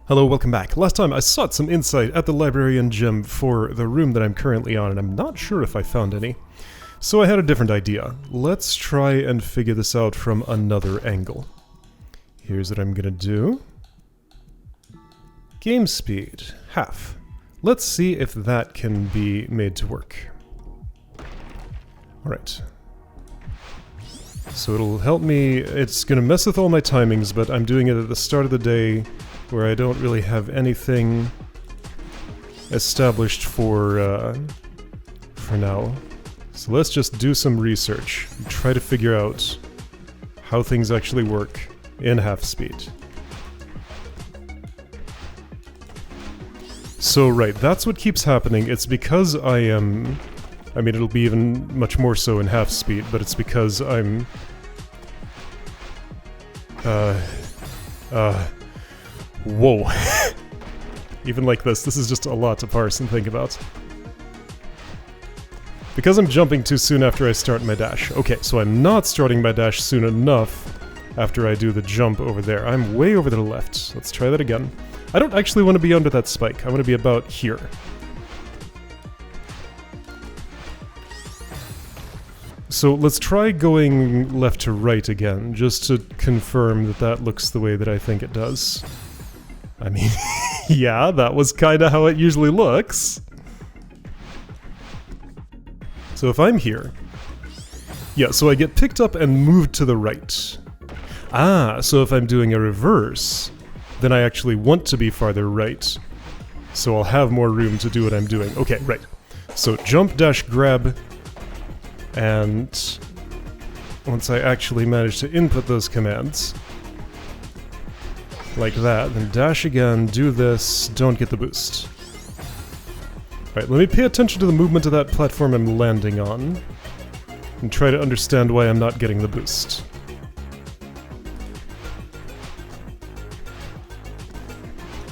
Hello, welcome back. Last time I sought some insight at the library and gym for the room that I'm currently on, and I'm not sure if I found any. So I had a different idea. Let's try and figure this out from another angle. Here's what I'm gonna do. Game speed, half. Let's see if that can be made to work. Alright. So it'll help me, it's gonna mess with all my timings, but I'm doing it at the start of the day where I don't really have anything established for now. So let's just do some research and try to figure out how things actually work in half speed. So right, that's what keeps happening. It's because I mean, it'll be even much more so in half speed, but it's because I'm whoa. Even like this is just a lot to parse and think about. Because I'm jumping too soon after I start my dash. Okay, so I'm not starting my dash soon enough after I do the jump over there. I'm way over to the left. Let's try that again. I don't actually want to be under that spike. I want to be about here. So let's try going left to right again, just to confirm that that looks the way that I think it does. I mean, yeah, that was kinda how it usually looks. So if I'm here... yeah, so I get picked up and moved to the right. Ah, so if I'm doing a reverse, then I actually want to be farther right. So I'll have more room to do what I'm doing. Okay, right. So jump, dash, grab, and once I actually manage to input those commands, like that, then dash again, do this, don't get the boost. Alright, let me pay attention to the movement of that platform I'm landing on, and try to understand why I'm not getting the boost.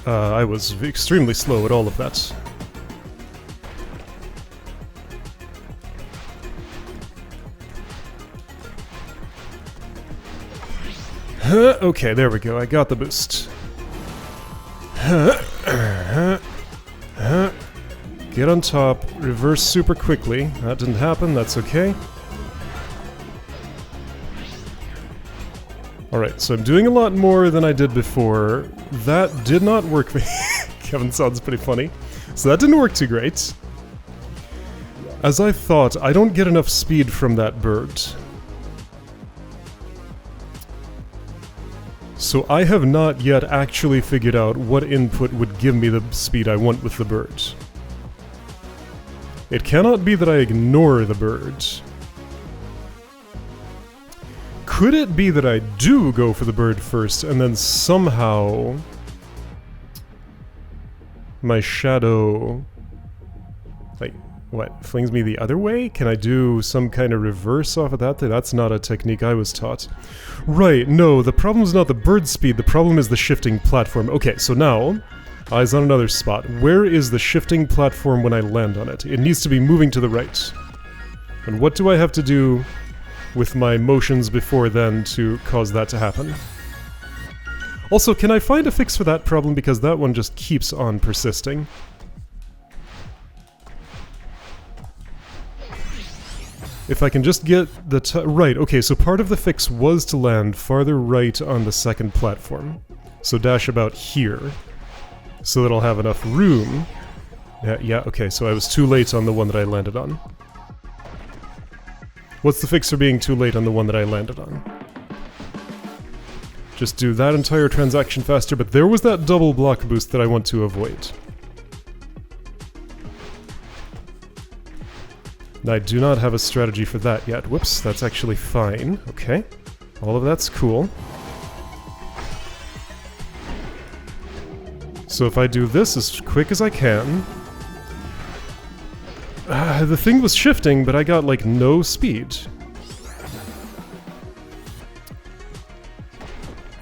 I was extremely slow at all of that. Okay, there we go, I got the boost. Get on top, reverse super quickly. That didn't happen, that's okay. Alright, so I'm doing a lot more than I did before. That did not work. Kevin sounds pretty funny. So that didn't work too great. As I thought, I don't get enough speed from that bird. So I have not yet actually figured out what input would give me the speed I want with the bird. It cannot be that I ignore the bird. Could it be that I do go for the bird first and then somehow my shadow, like, what, flings me the other way? Can I do some kind of reverse off of that? That's not a technique I was taught. Right, no, the problem is not the bird speed, the problem is the shifting platform. Okay, so now, eyes on another spot. Where is the shifting platform when I land on it? It needs to be moving to the right. And what do I have to do with my motions before then to cause that to happen? Also, can I find a fix for that problem, because that one just keeps on persisting? If I can just get the right, okay, so part of the fix was to land farther right on the second platform. So dash about here, so that I'll have enough room. Yeah, okay, so I was too late on the one that I landed on. What's the fix for being too late on the one that I landed on? Just do that entire transaction faster, but there was that double block boost that I want to avoid. I do not have a strategy for that yet. Whoops, that's actually fine. Okay. All of that's cool. So if I do this as quick as I can... the thing was shifting, but I got, like, no speed.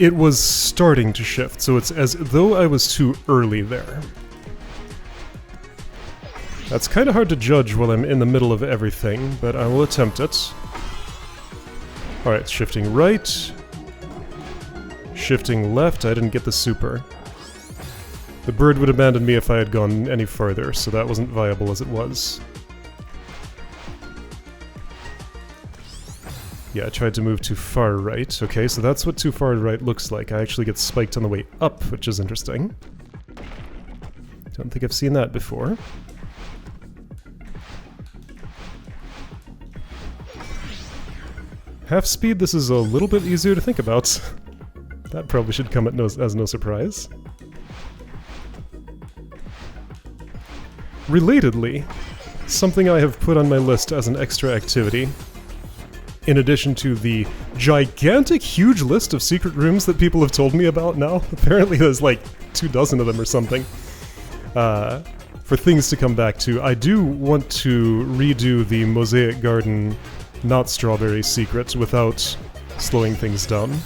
It was starting to shift, so it's as though I was too early there. That's kind of hard to judge while I'm in the middle of everything, but I will attempt it. Alright, shifting right. Shifting left, I didn't get the super. The bird would abandon me if I had gone any further, so that wasn't viable as it was. Yeah, I tried to move too far right. Okay, so that's what too far right looks like. I actually get spiked on the way up, which is interesting. Don't think I've seen that before. Half speed, this is a little bit easier to think about. That probably should come as no surprise. Relatedly, something I have put on my list as an extra activity, in addition to the gigantic, huge list of secret rooms that people have told me about now. Apparently there's like 24 of them or something. For things to come back to, I do want to redo the Mosaic Garden not strawberry secret without slowing things down.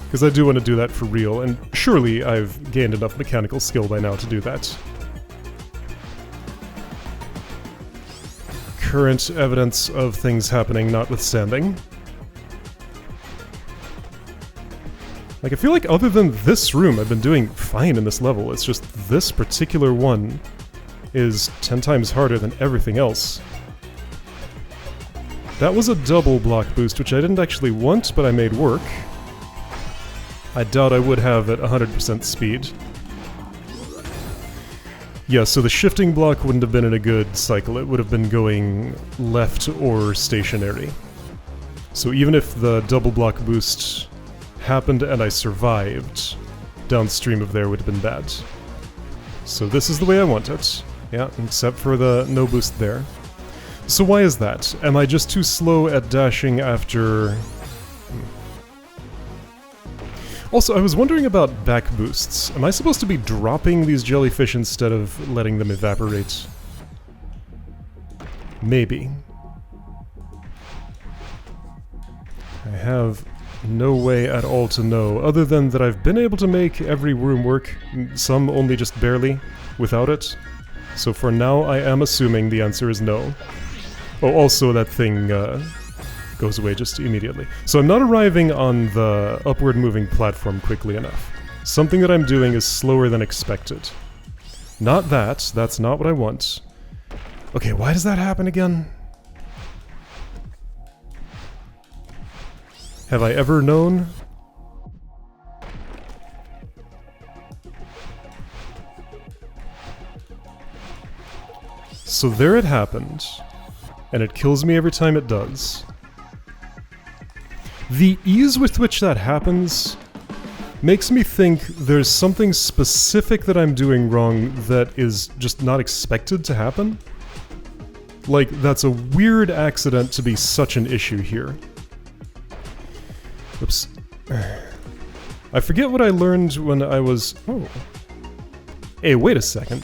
Because I do want to do that for real, and surely I've gained enough mechanical skill by now to do that. Current evidence of things happening notwithstanding. Like, I feel like other than this room, I've been doing fine in this level. It's just this particular one is 10 times harder than everything else. That was a double block boost, which I didn't actually want, but I made work. I doubt I would have at 100% speed. Yeah, so the shifting block wouldn't have been in a good cycle. It would have been going left or stationary. So even if the double block boost happened and I survived, downstream of there would have been bad. So this is the way I want it. Yeah, except for the no boost there. So why is that? Am I just too slow at dashing after... Also, I was wondering about back boosts. Am I supposed to be dropping these jellyfish instead of letting them evaporate? Maybe. I have no way at all to know, other than that I've been able to make every room work, some only just barely, without it. So for now, I am assuming the answer is no. Oh, also that thing goes away just immediately. So I'm not arriving on the upward moving platform quickly enough. Something that I'm doing is slower than expected. Not that, that's not what I want. Okay, why does that happen again? Have I ever known? So there it happened, and it kills me every time it does. The ease with which that happens makes me think there's something specific that I'm doing wrong that is just not expected to happen. Like, that's a weird accident to be such an issue here. Oops. I forget what I learned when I was... Oh. Hey, wait a second.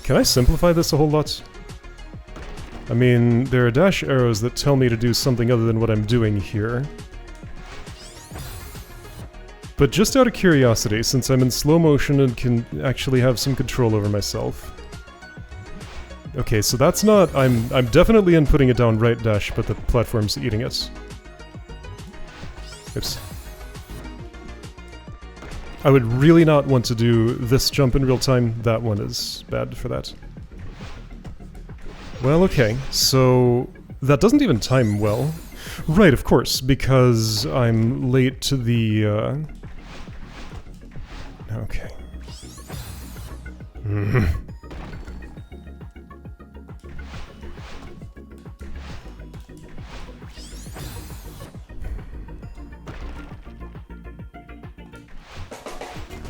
Can I simplify this a whole lot? I mean, there are dash arrows that tell me to do something other than what I'm doing here. But just out of curiosity, since I'm in slow motion and can actually have some control over myself. Okay, so that's not... I'm definitely inputting it down right dash, but the platform's eating it. Oops. I would really not want to do this jump in real time. That one is bad for that. Well, okay, so that doesn't even time well. Right, of course, because I'm late to the, Okay.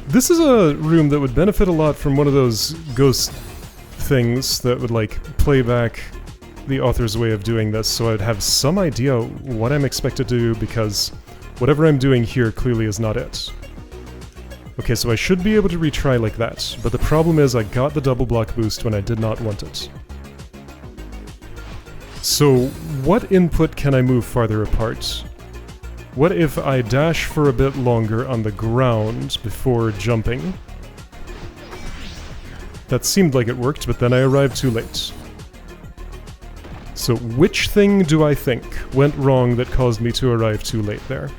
This is a room that would benefit a lot from one of those ghost things that would, like, play back the author's way of doing this, so I'd have some idea what I'm expected to do, because whatever I'm doing here clearly is not it. Okay, so I should be able to retry like that, but the problem is I got the double block boost when I did not want it. So, what input can I move farther apart? What if I dash for a bit longer on the ground before jumping? That seemed like it worked, but then I arrived too late. So which thing do I think went wrong that caused me to arrive too late there?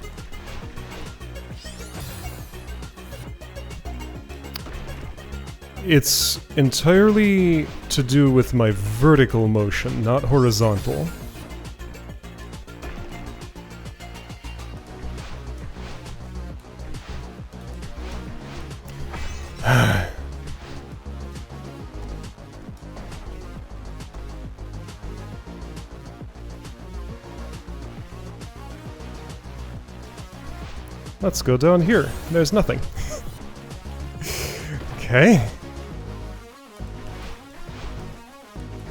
It's entirely to do with my vertical motion, not horizontal. Let's go down here. There's nothing. Okay.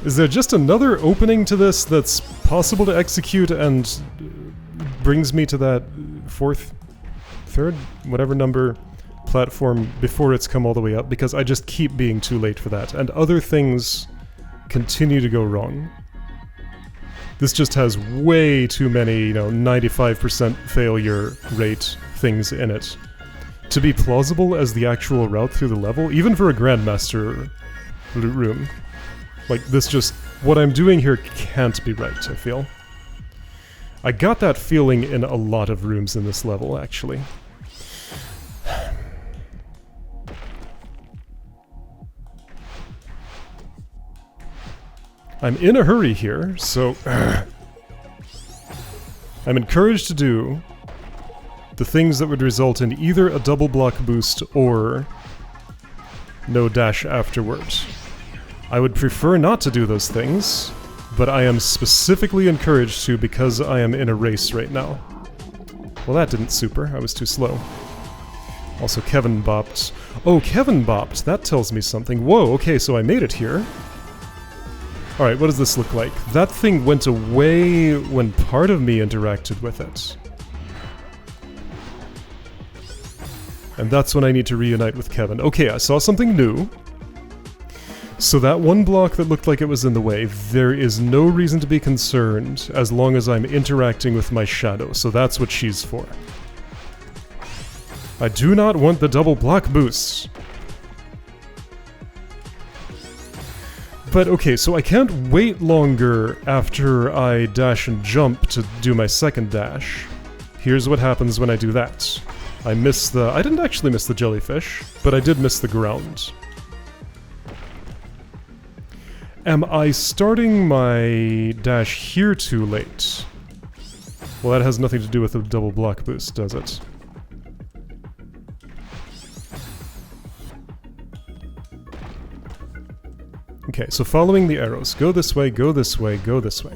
Is there just another opening to this that's possible to execute and brings me to that third, whatever number platform before it's come all the way up? Because I just keep being too late for that, and other things continue to go wrong. This just has way too many, 95% failure rate things in it to be plausible as the actual route through the level, even for a Grandmaster loot room. Like, this just... what I'm doing here can't be right, I feel. I got that feeling in a lot of rooms in this level, actually. I'm in a hurry here, so... I'm encouraged to do the things that would result in either a double block boost or no dash afterwards. I would prefer not to do those things, but I am specifically encouraged to because I am in a race right now. Well, that didn't super. I was too slow. Also, Kevin bopped. Oh, Kevin bopped! That tells me something. Whoa, okay, so I made it here. Alright, what does this look like? That thing went away when part of me interacted with it. And that's when I need to reunite with Kevin. Okay, I saw something new. So that one block that looked like it was in the way, there is no reason to be concerned as long as I'm interacting with my shadow, so that's what she's for. I do not want the double block boosts. But okay, so I can't wait longer after I dash and jump to do my second dash. Here's what happens when I do that. I miss the... I didn't actually miss the jellyfish, but I did miss the ground. Am I starting my dash here too late? Well, that has nothing to do with the double block boost, does it? Okay, so following the arrows. Go this way, go this way, go this way.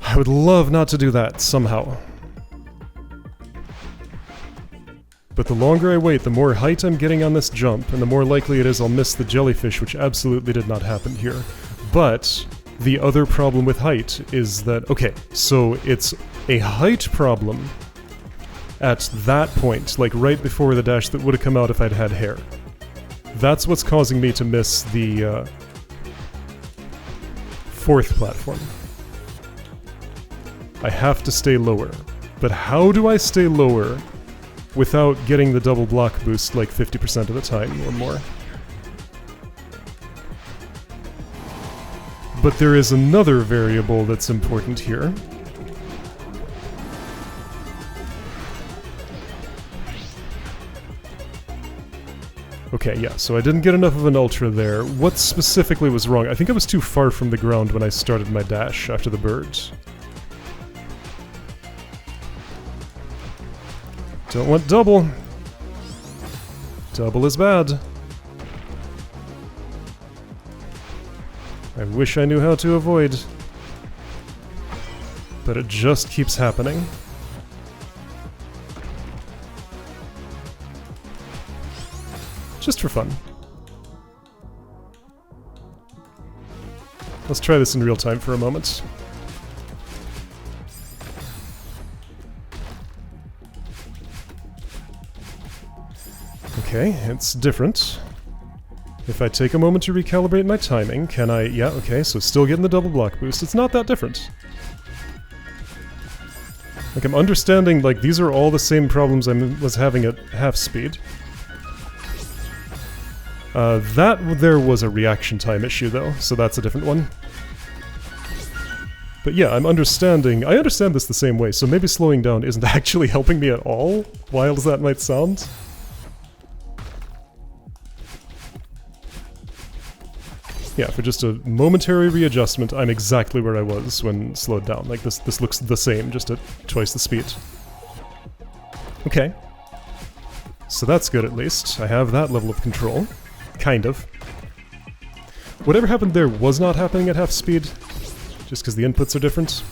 I would love not to do that, somehow. But the longer I wait, the more height I'm getting on this jump, and the more likely it is I'll miss the jellyfish, which absolutely did not happen here. But the other problem with height is that... okay, so it's a height problem at that point, like right before the dash that would have come out if I'd had hair. That's what's causing me to miss the fourth platform. I have to stay lower. But how do I stay lower without getting the double block boost like 50% of the time or more? But there is another variable that's important here. Okay, yeah, so I didn't get enough of an ultra there. What specifically was wrong? I think I was too far from the ground when I started my dash after the birds. Don't want double. Double is bad. I wish I knew how to avoid. But it just keeps happening. Just for fun. Let's try this in real time for a moment. Okay, it's different. If I take a moment to recalibrate my timing, can I... yeah, okay, so still getting the double block boost. It's not that different. Like, I'm understanding, like, these are all the same problems I was having at half speed. That there was a reaction time issue, though, so that's a different one. But yeah, I understand this the same way, so maybe slowing down isn't actually helping me at all, wild as that might sound. Yeah, for just a momentary readjustment, I'm exactly where I was when slowed down. Like, this looks the same, just at twice the speed. Okay. So that's good, at least. I have that level of control. Kind of. Whatever happened there was not happening at half speed, just because the inputs are different.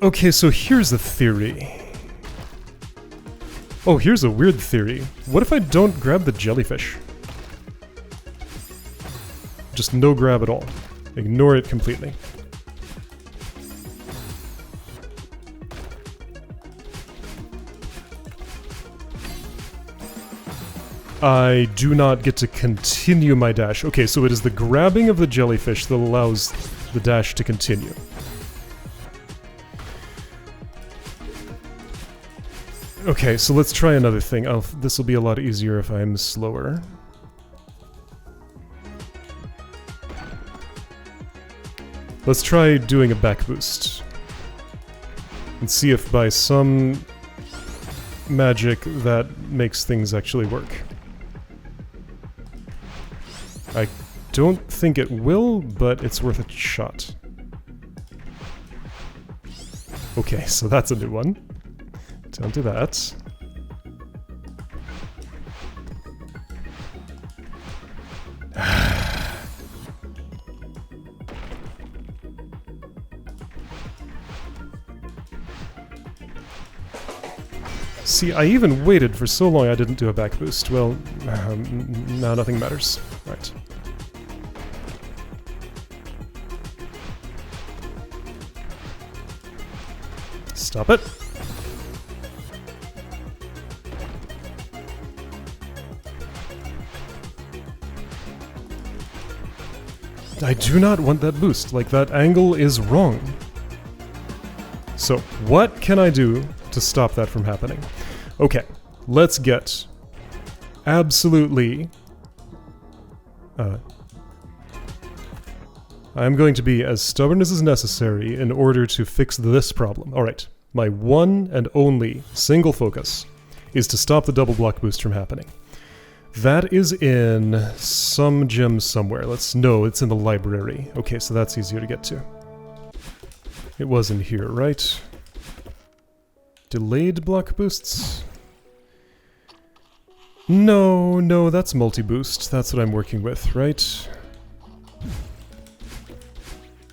Okay, so here's a theory. Oh, here's a weird theory. What if I don't grab the jellyfish? Just no grab at all. Ignore it completely. I do not get to continue my dash. Okay, so it is the grabbing of the jellyfish that allows the dash to continue. Okay, so let's try another thing. This will be a lot easier if I'm slower. Let's try doing a back boost. And see if by some magic that makes things actually work. I don't think it will, but it's worth a shot. Okay, so that's a new one. Don't do that. See, I even waited for so long I didn't do a back boost. Well, now nothing matters. Right. Stop it. I do not want that boost. Like, that angle is wrong. So, what can I do to stop that from happening? Okay, let's get absolutely... I'm going to be as stubborn as is necessary in order to fix this problem. Alright, my one and only single focus is to stop the double block boost from happening. That is in some gem somewhere. No, it's in the library. Okay, so that's easier to get to. It was in here, right? Delayed block boosts? No, that's multi-boost. That's what I'm working with, right?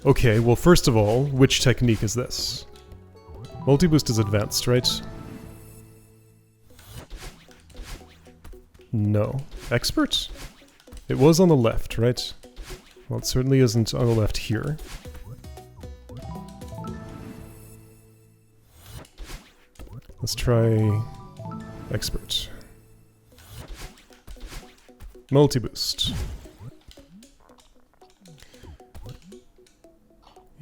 Okay, well, first of all, which technique is this? Multi-boost is advanced, right? No. Expert? It was on the left, right? Well, it certainly isn't on the left here. Let's try... Expert. Multi-boost.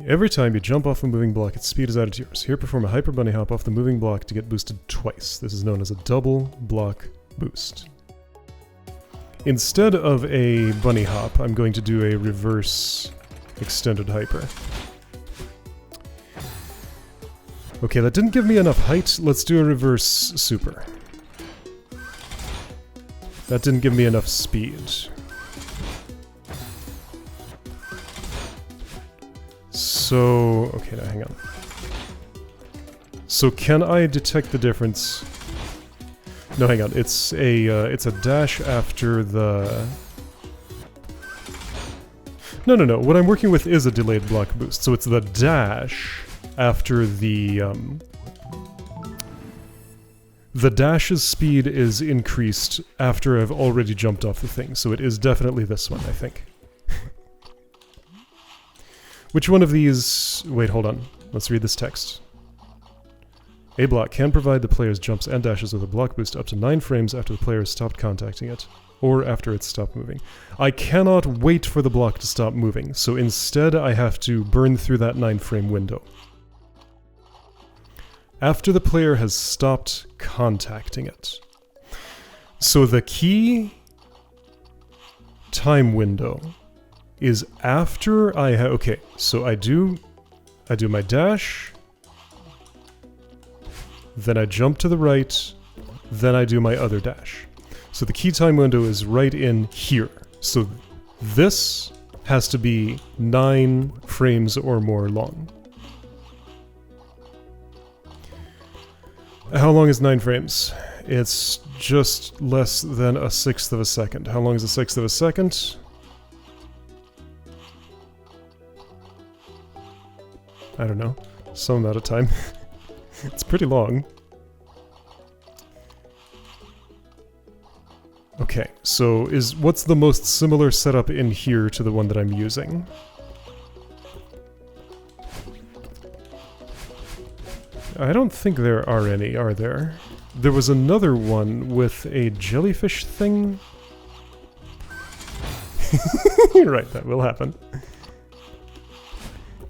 Every time you jump off a moving block, its speed is added to yours. Here, perform a hyper bunny hop off the moving block to get boosted twice. This is known as a double block boost. Instead of a bunny hop, I'm going to do a reverse extended hyper. Okay, that didn't give me enough height. Let's do a reverse super. That didn't give me enough speed. So, okay, now hang on. So can I detect the difference? No, hang on. It's a dash after the... No. What I'm working with is a delayed block boost. So it's the dash after the dash's speed is increased after I've already jumped off the thing. So it is definitely this one, I think. Which one of these... Wait, hold on. Let's read this text. A block can provide the player's jumps and dashes with a block boost up to 9 frames after the player has stopped contacting it, or after it's stopped moving. I cannot wait for the block to stop moving, so instead I have to burn through that 9-frame window. After the player has stopped contacting it. So the key time window is after I have... Okay, so I do my dash, then I jump to the right, then I do my other dash. So the key time window is right in here. So this has to be 9 frames or more long. How long is 9 frames? It's just less than 1/6 of a second. How long is 1/6 of a second? I don't know. Some amount of time. It's pretty long. Okay, so what's the most similar setup in here to the one that I'm using? I don't think there are any, are there? There was another one with a jellyfish thing? Right, that will happen.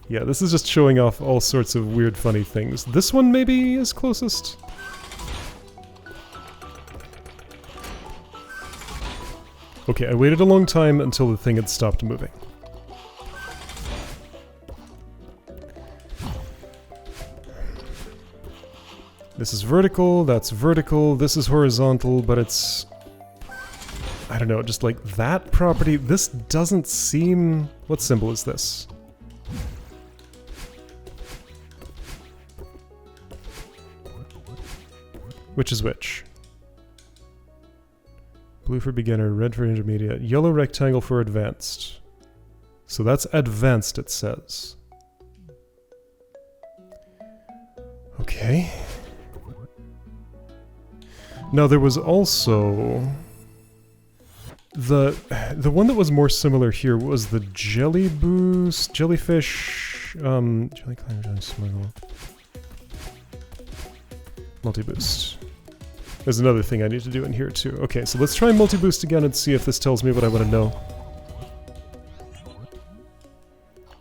Yeah, this is just showing off all sorts of weird, funny things. This one maybe is closest? Okay, I waited a long time until the thing had stopped moving. This is vertical, that's vertical, this is horizontal, but it's... I don't know, just like that property, this doesn't seem... What symbol is this? Which is which? Blue for beginner, red for intermediate, yellow rectangle for advanced. So that's advanced, it says. Okay. Now there was also... The one that was more similar here was the jelly boost, jellyfish, jelly climber, jelly smuggle. Multi-boost. There's another thing I need to do in here too. Okay, so let's try multi-boost again and see if this tells me what I want to know.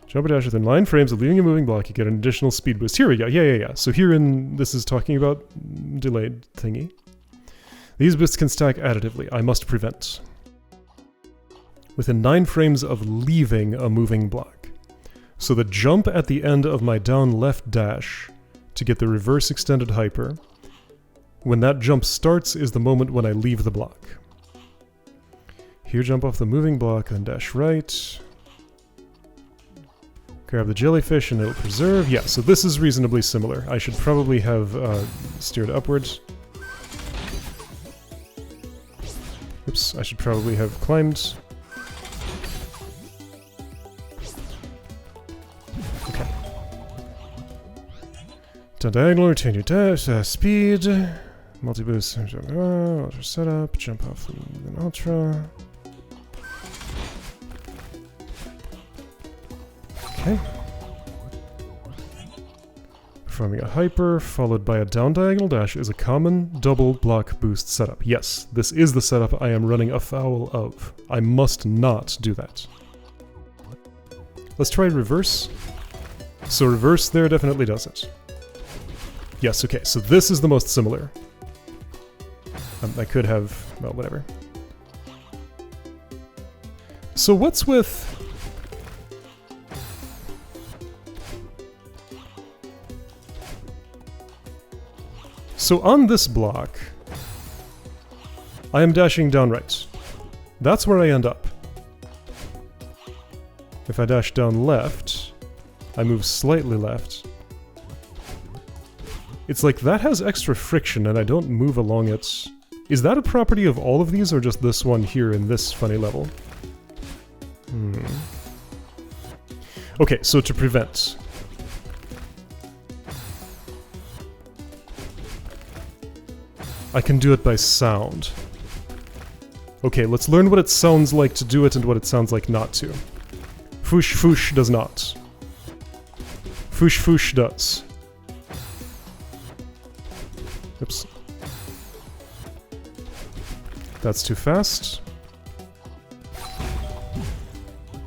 Jump or dash within 9 frames of leaving a moving block, you get an additional speed boost. Here we go, yeah. So here this is talking about delayed thingy. These boosts can stack additively. I must prevent. Within 9 frames of leaving a moving block. So the jump at the end of my down left dash to get the reverse extended hyper, when that jump starts is the moment when I leave the block. Here jump off the moving block, then dash right. Grab the jellyfish and it'll preserve. Yeah, so this is reasonably similar. I should probably have steered upwards. Oops, I should probably have climbed. Okay. Down diagonal, retain your dash, speed. Multi-boost, ultra setup, jump off the ultra. Okay. Performing a hyper, followed by a down diagonal dash is a common double block boost setup. Yes, this is the setup I am running afoul of. I must not do that. Let's try reverse. So reverse there definitely does it. Yes, okay, so this is the most similar. I could have... well, whatever. So what's with... So on this block, I am dashing down right. That's where I end up. If I dash down left, I move slightly left. It's like that has extra friction and I don't move along it. Is that a property of all of these or just this one here in this funny level? Okay, so to prevent. I can do it by sound. Okay, let's learn what it sounds like to do it and what it sounds like not to. Foosh foosh does not. Foosh foosh does. Oops. That's too fast.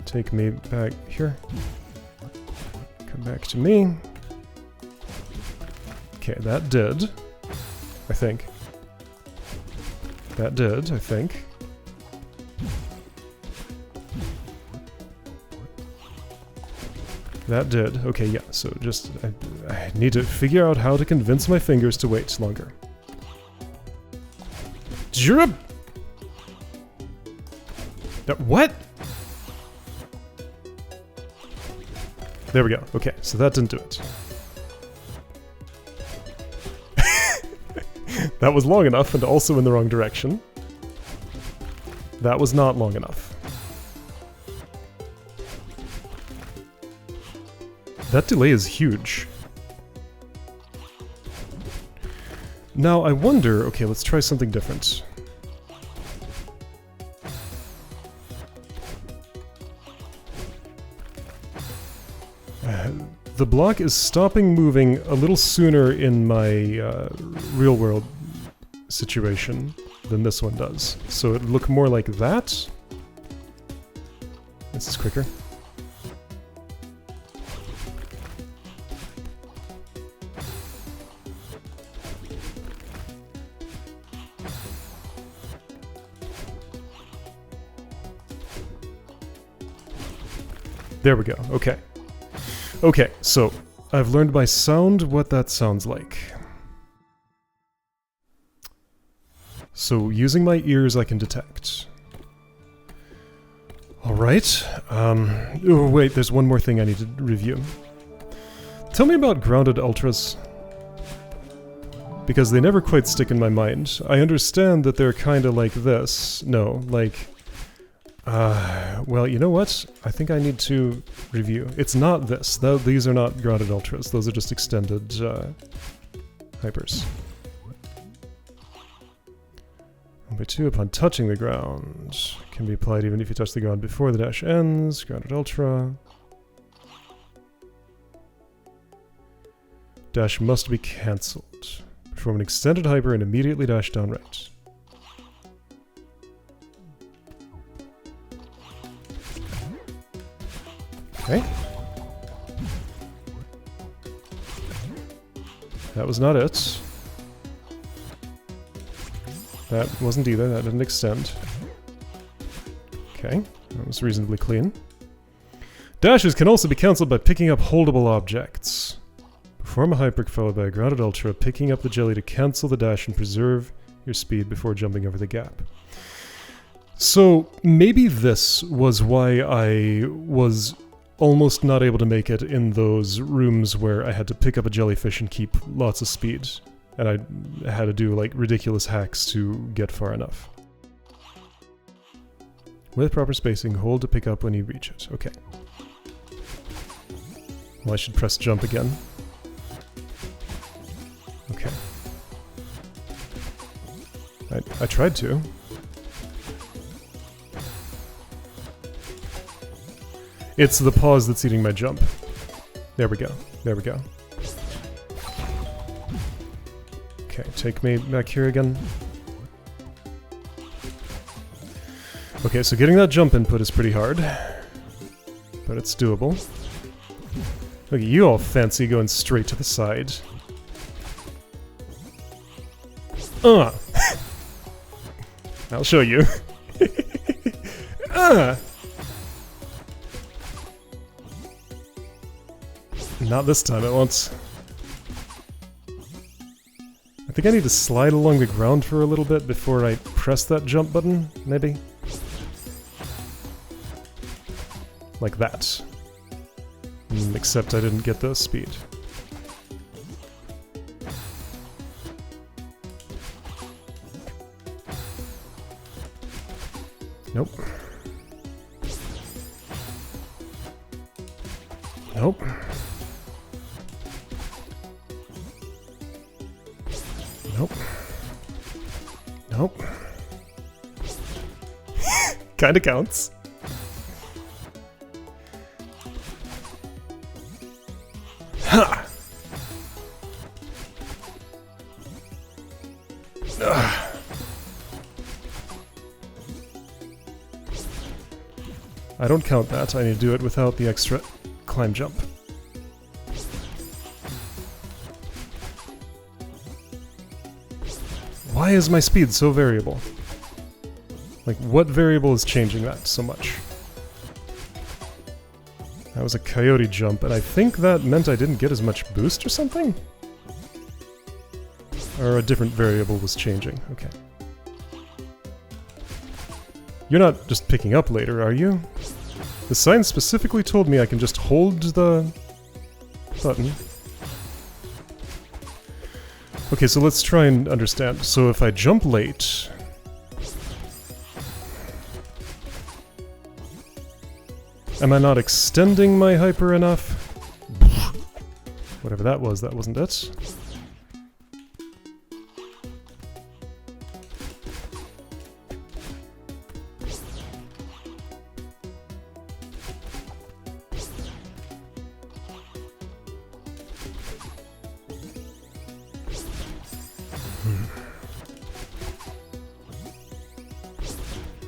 Take me back here. Come back to me. Okay, that did. I think. That did, I think. That did. Okay, yeah, so just... I need to figure out how to convince my fingers to wait longer. What? There we go. Okay, so that didn't do it. That was long enough and also in the wrong direction. That was not long enough. That delay is huge. Now I wonder... Okay, let's try something different. The block is stopping moving a little sooner in my real-world situation than this one does. So it would look more like that. This is quicker. There we go, okay. Okay, so I've learned by sound what that sounds like. So using my ears I can detect. Alright, oh wait, there's one more thing I need to review. Tell me about grounded ultras. Because they never quite stick in my mind. I understand that they're kinda like this. No, like... well, you know what? I think I need to review. It's not this. These are not grounded ultras. Those are just extended hypers. Number 2, upon touching the ground. Can be applied even if you touch the ground before the dash ends. Grounded ultra. Dash must be cancelled. Perform an extended hyper and immediately dash down right. Okay. That was not it. That wasn't either, that didn't extend. Okay, that was reasonably clean. Dashes can also be cancelled by picking up holdable objects. Perform a hyper followed by a grounded ultra, picking up the jelly to cancel the dash and preserve your speed before jumping over the gap. So maybe this was why I was almost not able to make it in those rooms where I had to pick up a jellyfish and keep lots of speed. And I had to do like ridiculous hacks to get far enough. With proper spacing, hold to pick up when you reach it. Okay. Well, I should press jump again. Okay. I tried to. It's the pause that's eating my jump. There we go. There we go. Okay, take me back here again. Okay, so getting that jump input is pretty hard. But it's doable. Look at you all fancy going straight to the side. I'll show you. Not this time, it won't. I think I need to slide along the ground for a little bit before I press that jump button, maybe? Like that. Except I didn't get the speed. Nope. Nope. Nope. Nope. Kinda counts. Ha! I don't count that. I need to do it without the extra climb jump. Why is my speed so variable? Like, what variable is changing that so much? That was a coyote jump, and I think that meant I didn't get as much boost or something? Or a different variable was changing. Okay. You're not just picking up later, are you? The sign specifically told me I can just hold the button. Okay, so let's try and understand. So if I jump late... Am I not extending my hyper enough? Whatever that wasn't it.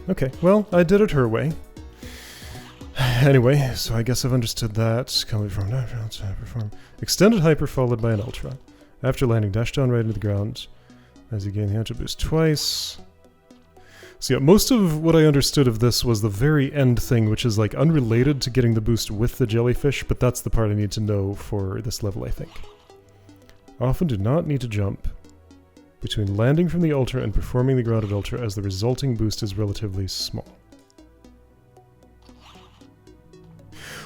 Okay, well, I did it her way. Anyway, so I guess I've understood that. Coming from perform extended hyper followed by an ultra. After landing, dash down right into the ground as you gain the ultra boost twice. So yeah, most of what I understood of this was the very end thing, which is like unrelated to getting the boost with the jellyfish, but that's the part I need to know for this level, I think. Often do not need to jump between landing from the ultra and performing the grounded ultra, as the resulting boost is relatively small.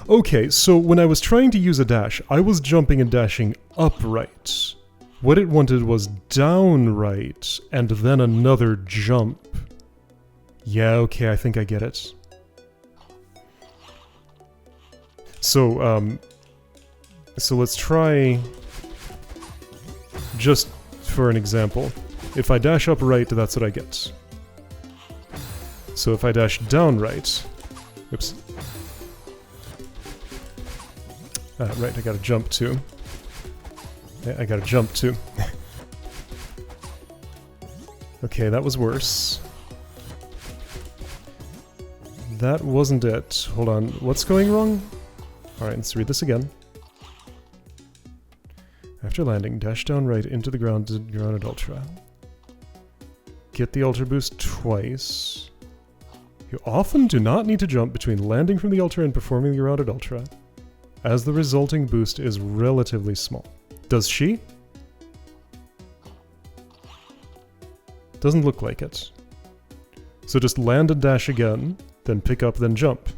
Okay, so when I was trying to use a dash, I was jumping and dashing upright. What it wanted was down right, and then another jump. Yeah, okay, I think I get it. So let's try, just for an example. If I dash up right, that's what I get. So if I dash down right... Oops. Right, I gotta jump too. Yeah, I gotta jump too. Okay, that was worse. That wasn't it. Hold on, what's going wrong? Alright, let's read this again. After landing, dash down right into the grounded ultra. Get the ultra boost twice. You often do not need to jump between landing from the ultra and performing the grounded ultra, as the resulting boost is relatively small. Does she? Doesn't look like it. So just land and dash again, then pick up, then jump.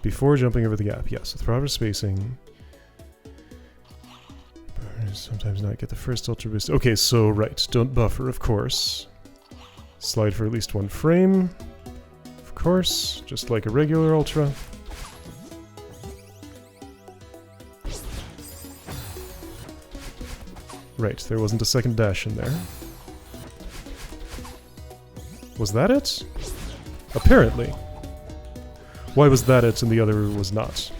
Before jumping over the gap, yes, with proper spacing. Sometimes not get the first ultra boost. Okay, so right, don't buffer, of course. Slide for at least one frame. Of course, just like a regular ultra. Right, there wasn't a second dash in there. Was that it? Apparently. Why was that it and the other was not?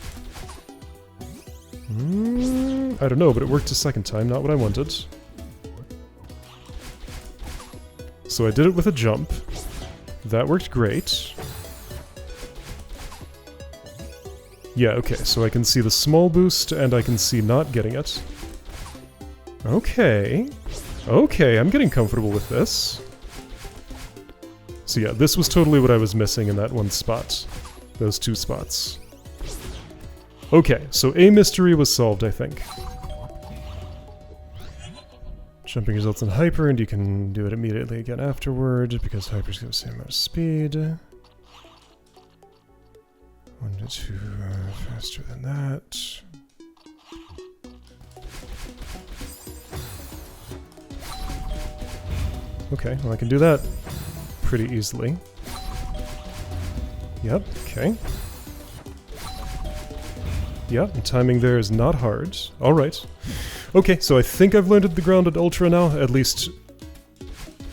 I don't know, but it worked a second time, not what I wanted. So I did it with a jump. That worked great. Yeah, okay, so I can see the small boost and I can see not getting it. Okay. Okay, I'm getting comfortable with this. So yeah, this was totally what I was missing in that one spot. Those two spots. Okay, so a mystery was solved, I think. Jumping results in hyper, and you can do it immediately again afterward, because hyper's got the same amount of speed. 1 to 2 faster than that. Okay, well I can do that pretty easily. Yep, okay. Yeah, and timing there is not hard. Alright. Okay, so I think I've learned the grounded ultra now. At least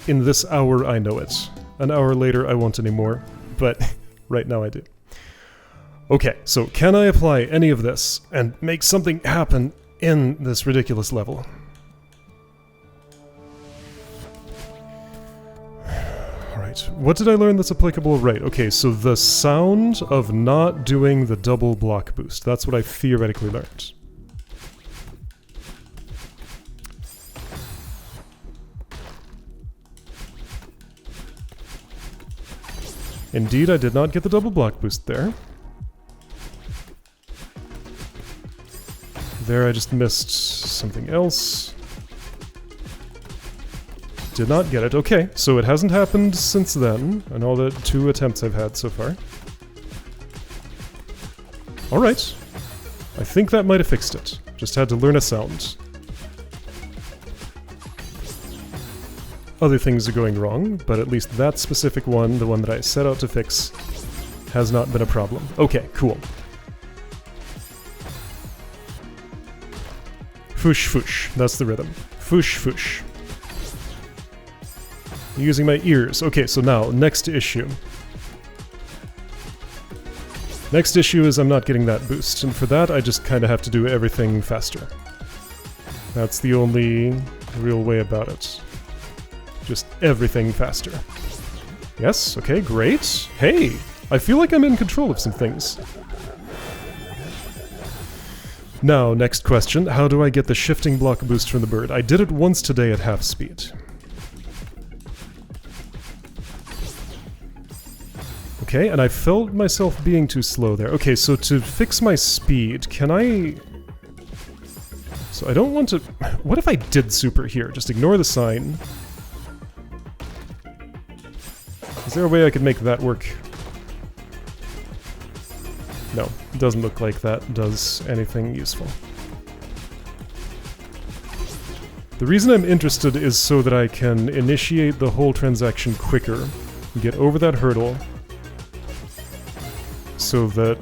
in this hour I know it. An hour later I won't anymore, but right now I do. Okay, so can I apply any of this and make something happen in this ridiculous level? What did I learn that's applicable? Right, okay, so the sound of not doing the double block boost. That's what I theoretically learned. Indeed, I did not get the double block boost there. There I just missed something else. Did not get it. Okay, so it hasn't happened since then, and all the 2 attempts I've had so far. Alright. I think that might have fixed it. Just had to learn a sound. Other things are going wrong, but at least that specific one, the one that I set out to fix, has not been a problem. Okay, cool. Foosh foosh, that's the rhythm. Foosh foosh. Using my ears. Okay, so now, next issue. Next issue is I'm not getting that boost, and for that I just kind of have to do everything faster. That's the only real way about it. Just everything faster. Yes, okay, great. Hey, I feel like I'm in control of some things. Now, next question. How do I get the shifting block boost from the bird? I did it once today at half speed. Okay, and I felt myself being too slow there. Okay, so to fix my speed, can I... So I don't want to... What if I did super here? Just ignore the sign. Is there a way I could make that work? No, it doesn't look like that does anything useful. The reason I'm interested is so that I can initiate the whole transaction quicker, get over that hurdle, so that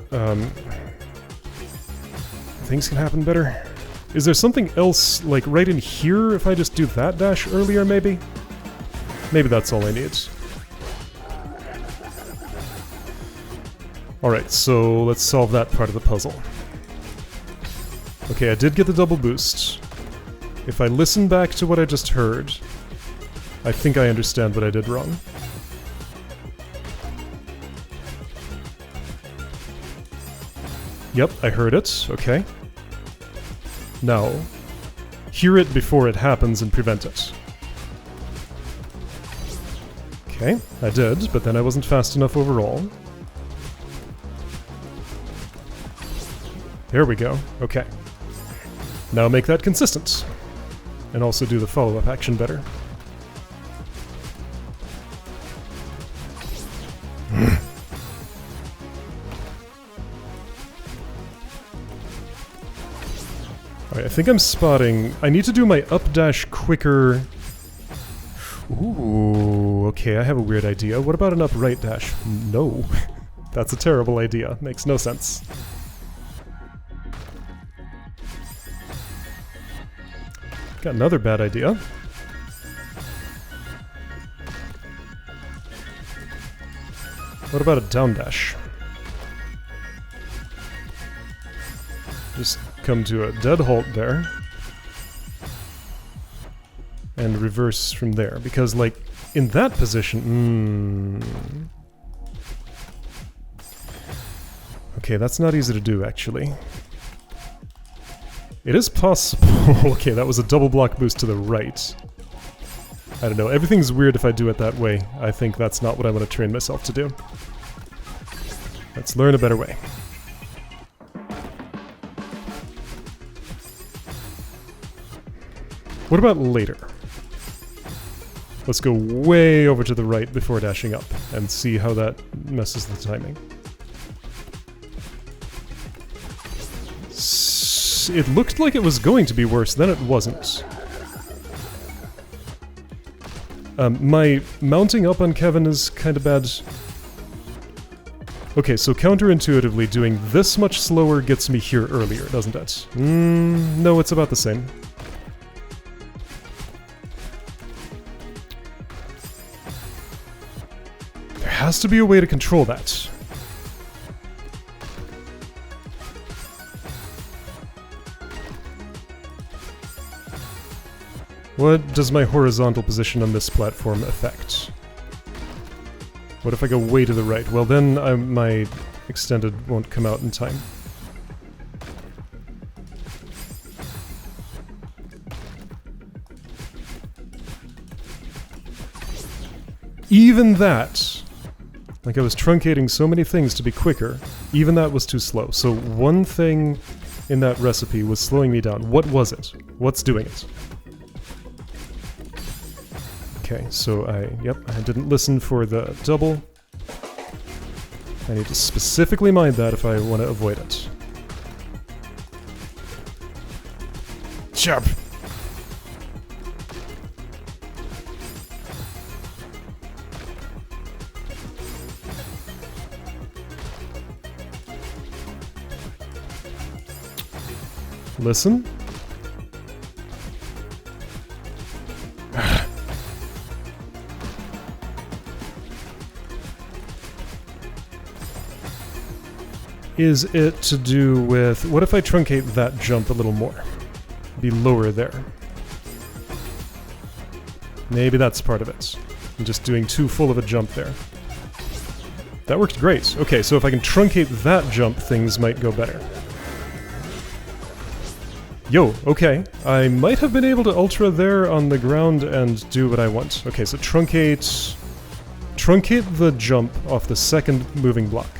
things can happen better. Is there something else, like right in here, if I just do that dash earlier maybe? Maybe that's all I need. Alright, so let's solve that part of the puzzle. Okay, I did get the double boost. If I listen back to what I just heard, I think I understand what I did wrong. Yep, I heard it. Okay. Now, hear it before it happens and prevent it. Okay, I did, but then I wasn't fast enough overall. There we go. Okay. Now make that consistent. And also do the follow-up action better. Alright, I think I'm spotting... I need to do my up dash quicker... Ooh, okay, I have a weird idea. What about an up right dash? No. That's a terrible idea. Makes no sense. Got another bad idea. What about a down dash? Just come to a dead halt there. And reverse from there. Because, like, in that position... Okay, that's not easy to do, actually. It is possible... Okay, that was a double block boost to the right. I don't know, everything's weird if I do it that way. I think that's not what I want to train myself to do. Let's learn a better way. What about later? Let's go way over to the right before dashing up, and see how that messes the timing. It looked like it was going to be worse, then it wasn't. My mounting up on Kevin is kind of bad. Okay, so counterintuitively, doing this much slower gets me here earlier, doesn't it? No, it's about the same. There has to be a way to control that. What does my horizontal position on this platform affect? What if I go way to the right? Well, then my extended won't come out in time. Even that Like, I was truncating so many things to be quicker, even that was too slow. So one thing in that recipe was slowing me down. What was it? What's doing it? Okay, so I didn't listen for the double. I need to specifically mind that if I want to avoid it. Chop! Listen. Is it to do with... What if I truncate that jump a little more? Be lower there. Maybe that's part of it. I'm just doing too full of a jump there. That worked great. Okay, so if I can truncate that jump, things might go better. Yo, okay. I might have been able to ultra there on the ground and do what I want. Okay, so truncate the jump off the second moving block.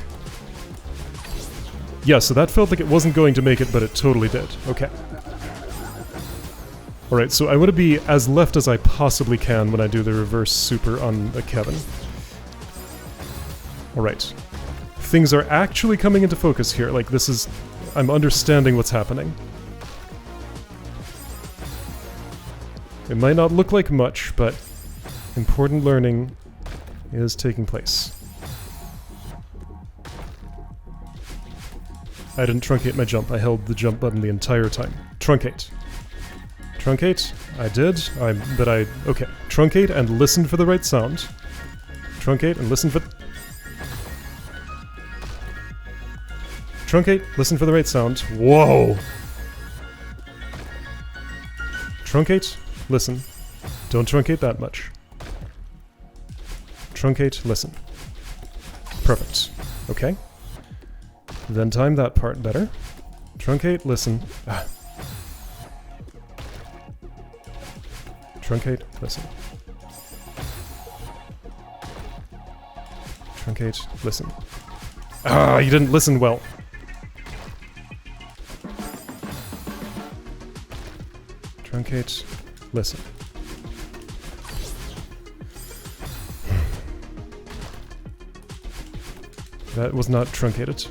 Yeah, so that felt like it wasn't going to make it, but it totally did. Okay. Alright, so I want to be as left as I possibly can when I do the reverse super on the Kevin. Alright. Things are actually coming into focus here. Like, this is... I'm understanding what's happening. It might not look like much, but important learning is taking place. I didn't truncate my jump. I held the jump button the entire time. Truncate. Truncate. I did. Okay. Truncate and listen for the right sound. Truncate and listen for... Truncate, listen for the right sound. Whoa! Truncate, listen. Don't truncate that much. Truncate, listen. Perfect. Okay. Then time that part better. Truncate, listen. Ah. Truncate, listen. Truncate, listen. Ah, you didn't listen well. Truncate, listen. That was not truncated.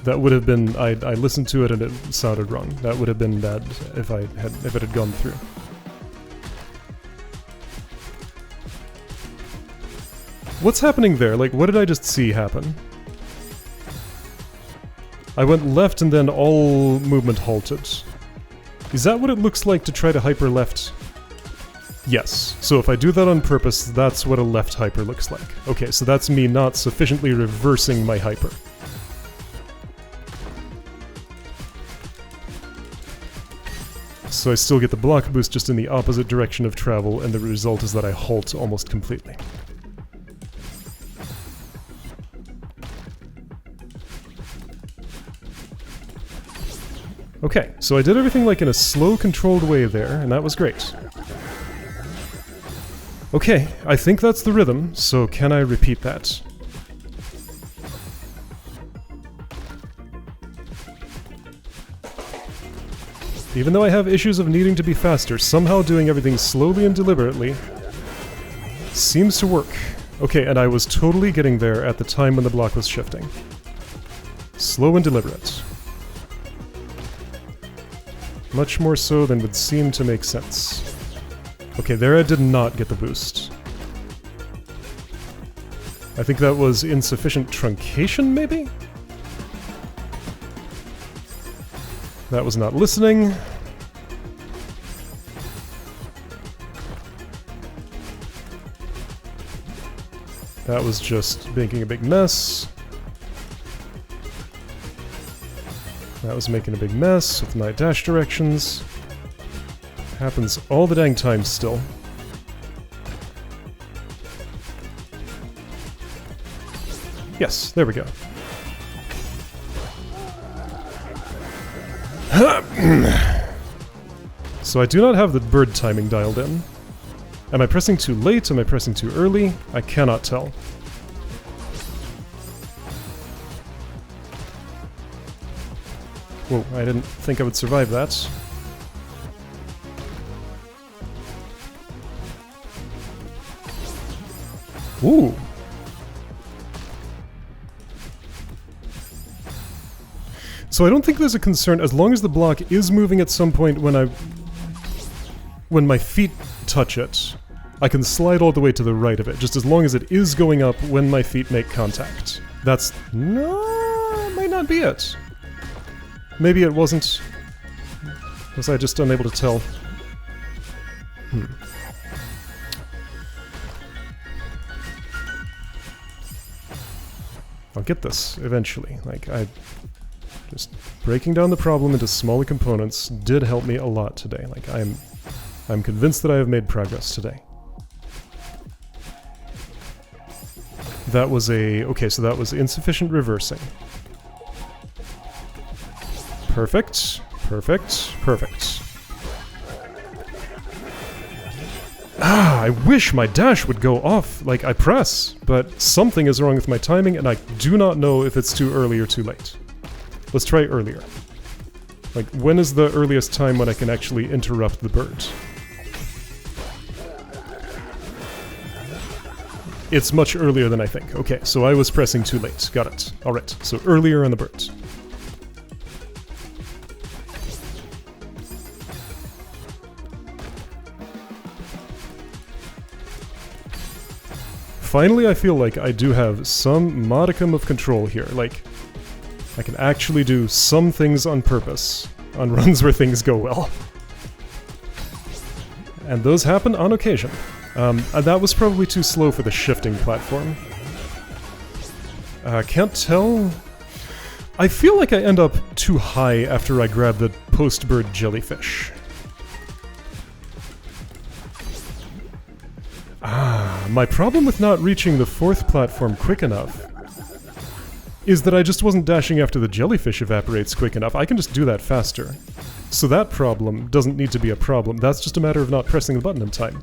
That would have been... I listened to it and it sounded wrong. That would have been bad if it had gone through. What's happening there? Like, what did I just see happen? I went left and then all movement halted. Is that what it looks like to try to hyper left? Yes. So if I do that on purpose, that's what a left hyper looks like. Okay, so that's me not sufficiently reversing my hyper. So I still get the block boost just in the opposite direction of travel, and the result is that I halt almost completely. Okay, so I did everything like in a slow, controlled way there, and that was great. Okay, I think that's the rhythm, so can I repeat that? Even though I have issues of needing to be faster, somehow doing everything slowly and deliberately seems to work. Okay, and I was totally getting there at the time when the block was shifting. Slow and deliberate. Much more so than would seem to make sense. Okay, there I did not get the boost. I think that was insufficient truncation, maybe? That was not listening. That was just making a big mess. That was making a big mess with my dash directions. Happens all the dang time still. Yes, there we go. So I do not have the bird timing dialed in. Am I pressing too late? Am I pressing too early? I cannot tell. Whoa, I didn't think I would survive that. Ooh! So I don't think there's a concern as long as the block is moving at some point when my feet touch it. I can slide all the way to the right of it, just as long as it is going up when my feet make contact. That's... no, might not be it. Maybe it wasn't... Was I just unable to tell? I'll get this eventually. Like, just breaking down the problem into smaller components did help me a lot today. Like, I'm convinced that I have made progress today. That was a... okay, so that was insufficient reversing. Perfect. Perfect. Perfect. Ah, I wish my dash would go off like I press, but something is wrong with my timing and I do not know if it's too early or too late. Let's try earlier. Like, when is the earliest time when I can actually interrupt the bird? It's much earlier than I think. Okay, so I was pressing too late. Got it. Alright, so earlier on the bird. Finally, I feel like I do have some modicum of control here. Like, I can actually do some things on purpose on runs where things go well. And those happen on occasion. That was probably too slow for the shifting platform. Can't tell. I feel like I end up too high after I grab the post-bird jellyfish. My problem with not reaching the fourth platform quick enough is that I just wasn't dashing after the jellyfish evaporates quick enough. I can just do that faster. So that problem doesn't need to be a problem. That's just a matter of not pressing the button in time.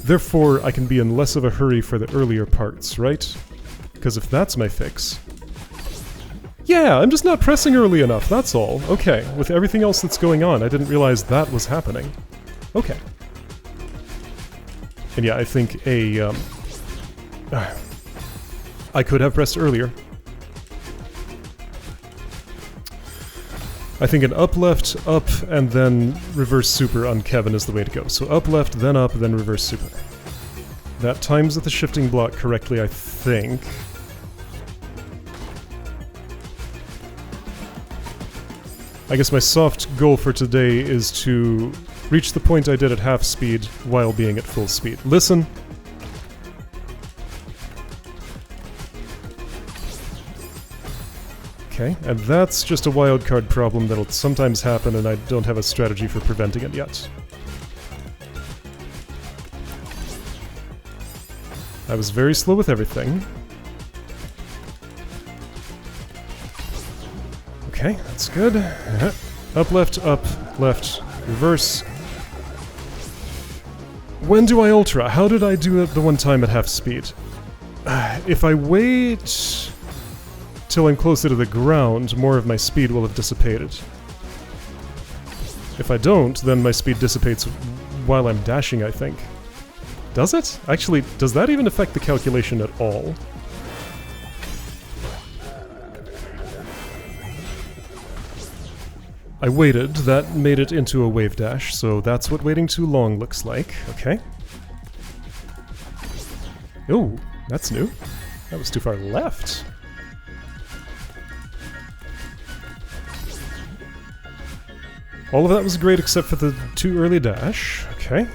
Therefore, I can be in less of a hurry for the earlier parts, right? Because if that's my fix... yeah, I'm just not pressing early enough, that's all. Okay, with everything else that's going on, I didn't realize that was happening. Okay. And yeah, I think I could have pressed earlier. I think an up, left, up, and then reverse super on Kevin is the way to go. So up, left, then reverse super. That times with the shifting block correctly, I think. I guess my soft goal for today is to reach the point I did at half speed while being at full speed. Listen. Okay, and that's just a wildcard problem that'll sometimes happen and I don't have a strategy for preventing it yet. I was very slow with everything. Okay, that's good. Up, left, reverse. When do I ultra? How did I do it the one time at half speed? If I wait till I'm closer to the ground, more of my speed will have dissipated. If I don't, then my speed dissipates while I'm dashing, I think. Does it? Actually, does that even affect the calculation at all? I waited, that made it into a wave dash, so that's what waiting too long looks like. Okay. Oh, that's new. That was too far left. All of that was great except for the too early dash. Okay.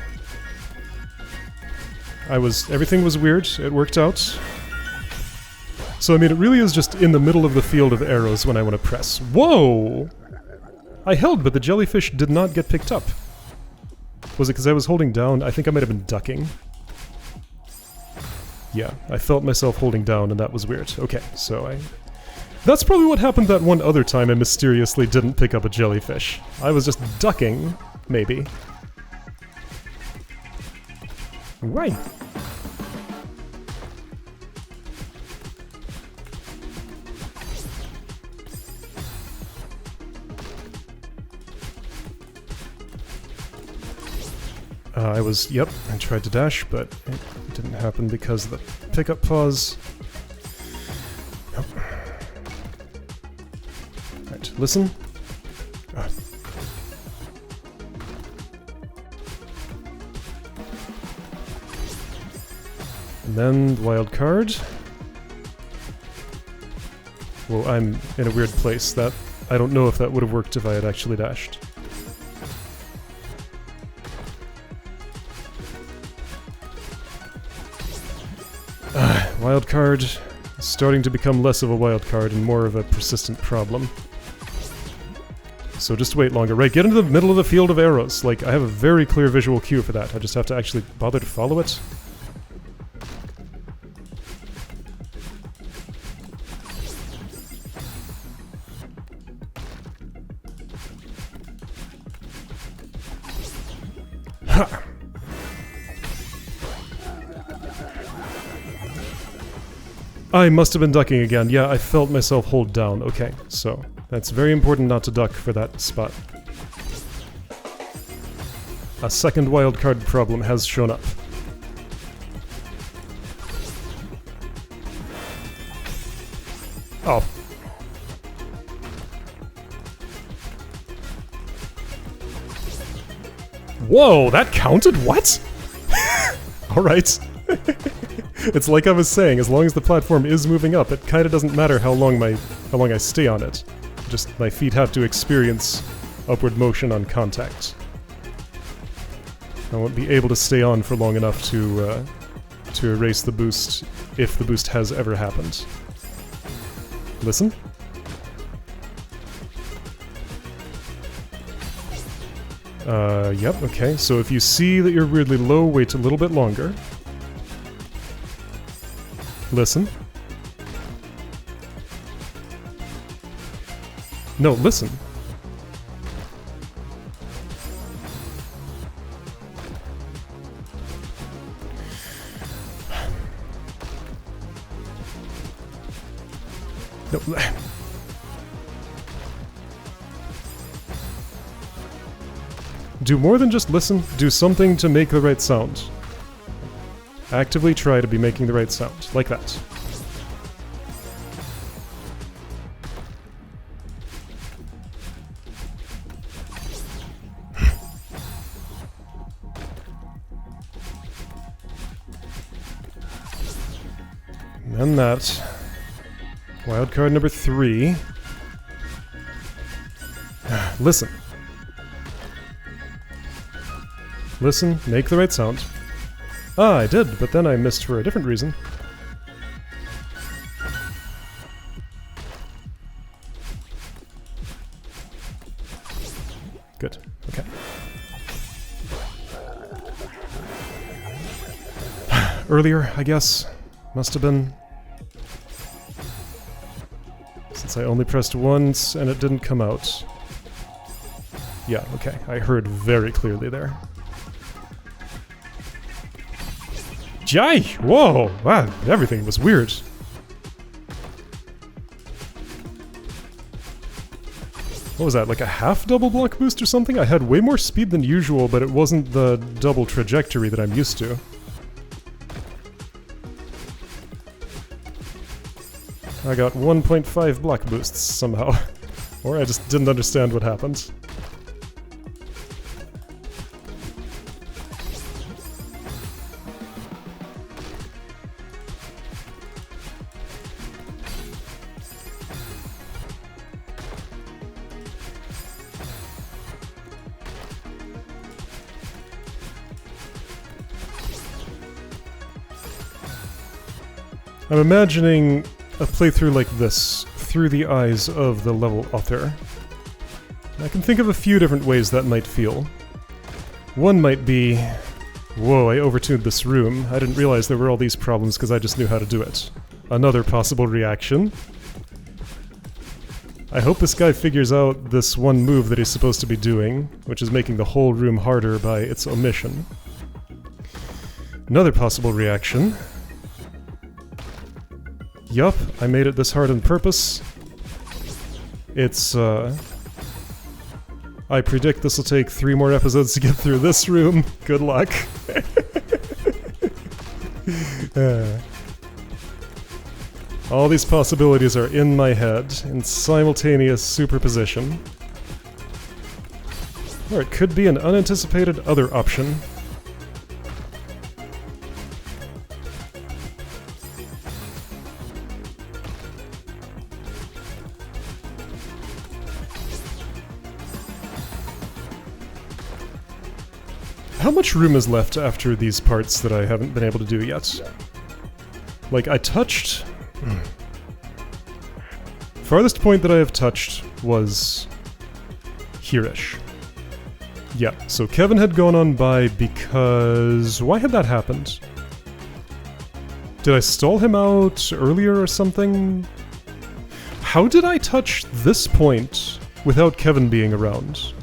Everything was weird, it worked out. So I mean, it really is just in the middle of the field of arrows when I want to press. Whoa! I held, but the jellyfish did not get picked up. Was it because I was holding down? I think I might have been ducking. Yeah, I felt myself holding down and that was weird. Okay, so That's probably what happened that one other time I mysteriously didn't pick up a jellyfish. I was just ducking, maybe. Right. Yep, I tried to dash, but it didn't happen because of the pickup pause. Nope. Right, listen. And then, wild card. Well, I'm in a weird place. That I don't know if that would have worked if I had actually dashed. Wild card is starting to become less of a wild card and more of a persistent problem. So just wait longer. Right, get into the middle of the field of arrows. Like, I have a very clear visual cue for that. I just have to actually bother to follow it. Ha! I must have been ducking again. Yeah, I felt myself hold down. Okay, so that's very important not to duck for that spot. A second wildcard problem has shown up. Oh. Whoa, that counted? What? Alright. It's like I was saying, as long as the platform is moving up, it kinda doesn't matter how long I stay on it. Just my feet have to experience upward motion on contact. I won't be able to stay on for long enough to erase the boost, if the boost has ever happened. Listen. Yep, okay, so if you see that you're weirdly low, wait a little bit longer. Listen. No, listen. No. Do more than just listen, do something to make the right sound. Actively try to be making the right sound, like that. And then that. Wildcard number 3. Listen. Listen, make the right sound. Ah, I did, but then I missed for a different reason. Good, okay. Earlier, I guess. Must have been. Since I only pressed once and it didn't come out. Yeah, okay, I heard very clearly there. Jai! Whoa! Wow, everything was weird. What was that, like a half double block boost or something? I had way more speed than usual, but it wasn't the double trajectory that I'm used to. I got 1.5 block boosts somehow. Or I just didn't understand what happened. I'm imagining a playthrough like this through the eyes of the level author. I can think of a few different ways that might feel. One might be, whoa, I overtuned this room. I didn't realize there were all these problems because I just knew how to do it. Another possible reaction. I hope this guy figures out this one move that he's supposed to be doing, which is making the whole room harder by its omission. Another possible reaction. Yup, I made it this hard on purpose. It's, I predict this will take 3 more episodes to get through this room. Good luck. All these possibilities are in my head, in simultaneous superposition. Or it could be an unanticipated other option. How much room is left after these parts that I haven't been able to do yet? Like, I touched... Farthest point that I have touched was... here-ish. Yeah, so Kevin had gone on by because... Why had that happened? Did I stall him out earlier or something? How did I touch this point without Kevin being around?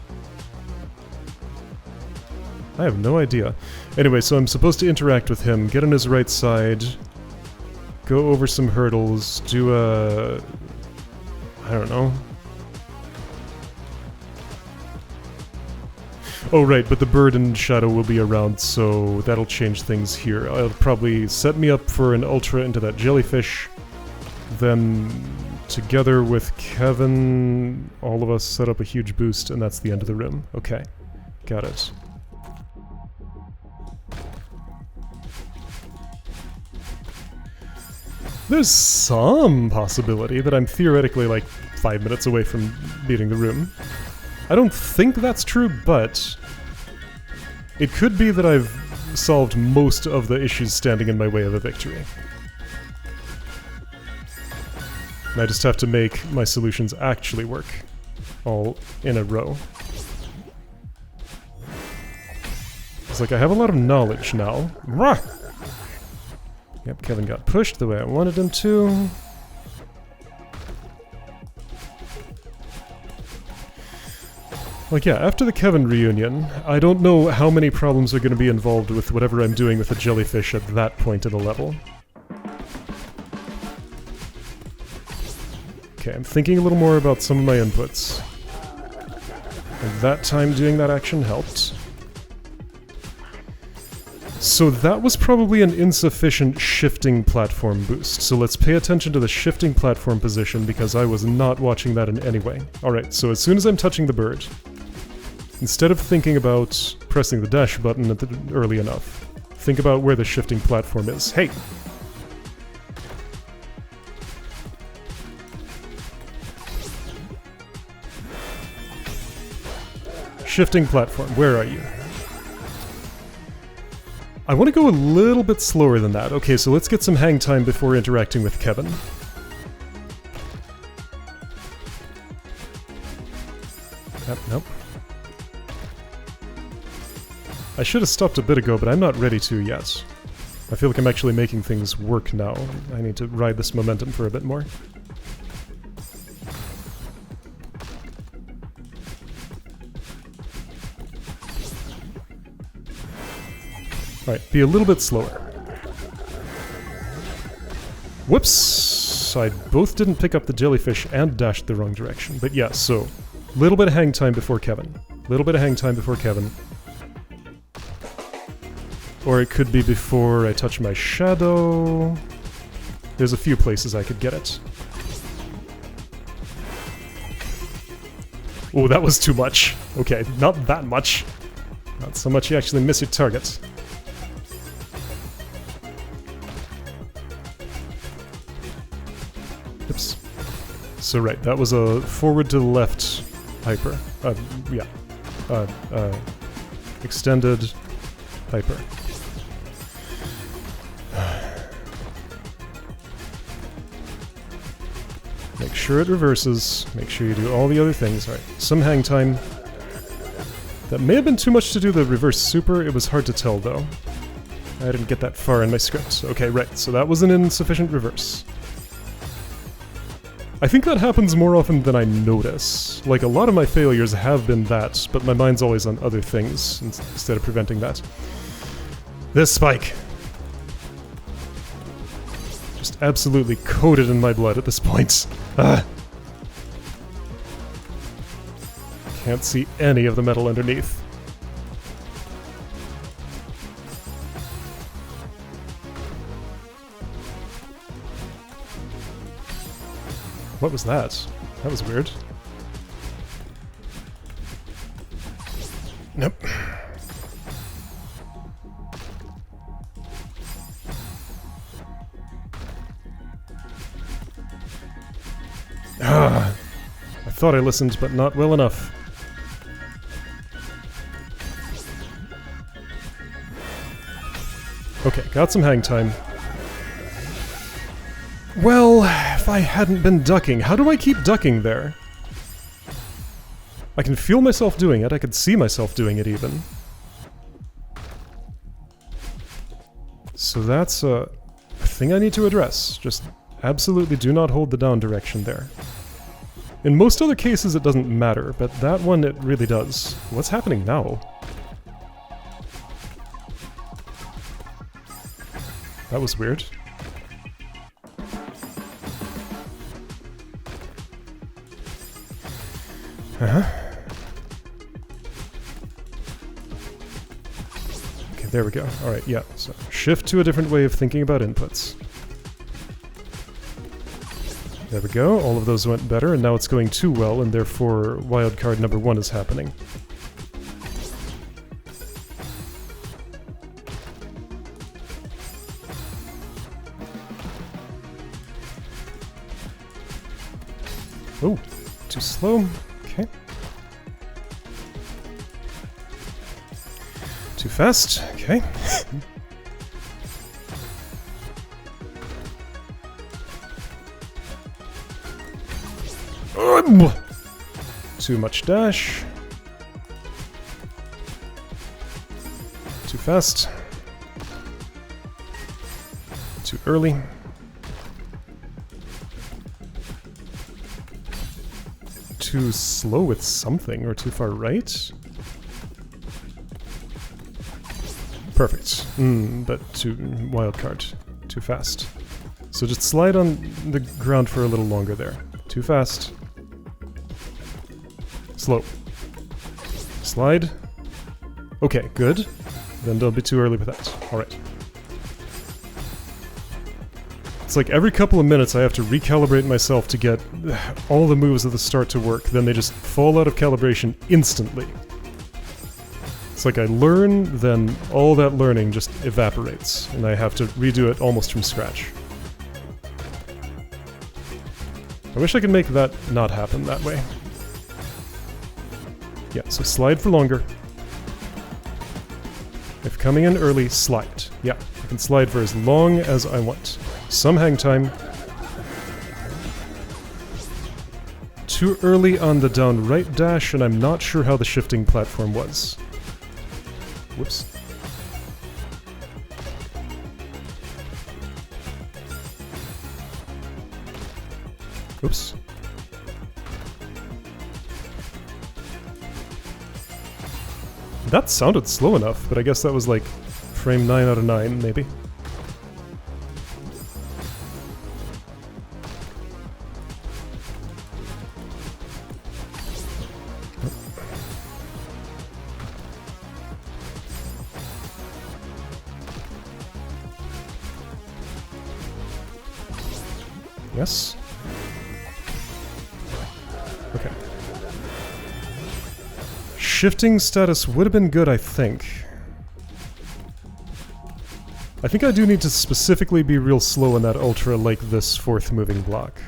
I have no idea. Anyway, so I'm supposed to interact with him, get on his right side, go over some hurdles, do a... I don't know. Oh right, but the bird and shadow will be around, so that'll change things here. It'll probably set me up for an ultra into that jellyfish, then together with Kevin, all of us set up a huge boost, and that's the end of the room. Okay, got it. There's some possibility that I'm theoretically like 5 minutes away from beating the room. I don't think that's true, but it could be that I've solved most of the issues standing in my way of a victory. And I just have to make my solutions actually work, all in a row. It's like I have a lot of knowledge now. Rah! Yep, Kevin got pushed the way I wanted him to. Like, yeah, after the Kevin reunion, I don't know how many problems are going to be involved with whatever I'm doing with the jellyfish at that point in the level. Okay, I'm thinking a little more about some of my inputs. And that time doing that action helped. So that was probably an insufficient shifting platform boost, so let's pay attention to the shifting platform position because I was not watching that in any way. Alright, so as soon as I'm touching the bird, instead of thinking about pressing the dash button early enough, think about where the shifting platform is. Hey! Shifting platform, where are you? I want to go a little bit slower than that. Okay, so let's get some hang time before interacting with Kevin. Nope. I should have stopped a bit ago, but I'm not ready to yet. I feel like I'm actually making things work now. I need to ride this momentum for a bit more. Alright, be a little bit slower. Whoops! I both didn't pick up the jellyfish and dashed the wrong direction. But yeah, so, little bit of hang time before Kevin. Little bit of hang time before Kevin. Or it could be before I touch my shadow. There's a few places I could get it. Oh, that was too much. Okay, not that much. Not so much you actually miss your target. Oops. So right, that was a forward to the left hyper. Yeah. Extended hyper. Make sure it reverses. Make sure you do all the other things. Alright, some hang time. That may have been too much to do the reverse super. It was hard to tell, though. I didn't get that far in my script. Okay, right, so that was an insufficient reverse. I think that happens more often than I notice. Like, a lot of my failures have been that, but my mind's always on other things instead of preventing that. This spike. Just absolutely coated in my blood at this point. Can't see any of the metal underneath. What was that? That was weird. Nope. I thought I listened, but not well enough. Okay, got some hang time. Well, if I hadn't been ducking, how do I keep ducking there? I can feel myself doing it, I could see myself doing it even. So that's a thing I need to address. Just absolutely do not hold the down direction there. In most other cases it doesn't matter, but that one it really does. What's happening now? That was weird. Okay, there we go. Alright, yeah. So, shift to a different way of thinking about inputs. There we go. All of those went better, and now it's going too well, and therefore wildcard number 1 is happening. Oh, too slow. Okay. Too fast. Okay. Too much dash. Too fast. Too early. Too slow with something, or too far right? Perfect. But too wildcard. Too fast. So just slide on the ground for a little longer there. Too fast. Slow. Slide. Okay, good. Then don't be too early with that. Alright. It's like every couple of minutes I have to recalibrate myself to get all the moves at the start to work, then they just fall out of calibration instantly. It's like I learn, then all that learning just evaporates, and I have to redo it almost from scratch. I wish I could make that not happen that way. Yeah, so slide for longer. If coming in early, slide. Yeah, I can slide for as long as I want. Some hang time. Too early on the down right dash, and I'm not sure how the shifting platform was. Whoops. Oops. That sounded slow enough, but I guess that was like frame 9 out of 9, maybe. Yes. Okay. Shifting status would have been good, I think. I think I do need to specifically be real slow in that ultra like this fourth moving block.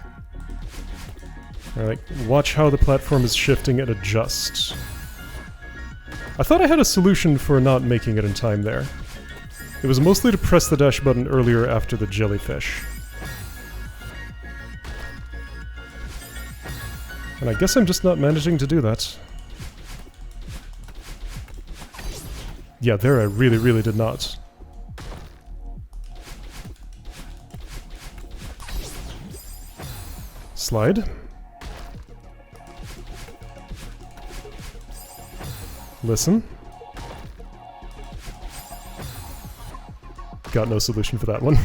Like, watch how the platform is shifting and adjust. I thought I had a solution for not making it in time there. It was mostly to press the dash button earlier after the jellyfish. And I guess I'm just not managing to do that. Yeah, there I really, really did not. Slide. Listen. Got no solution for that one.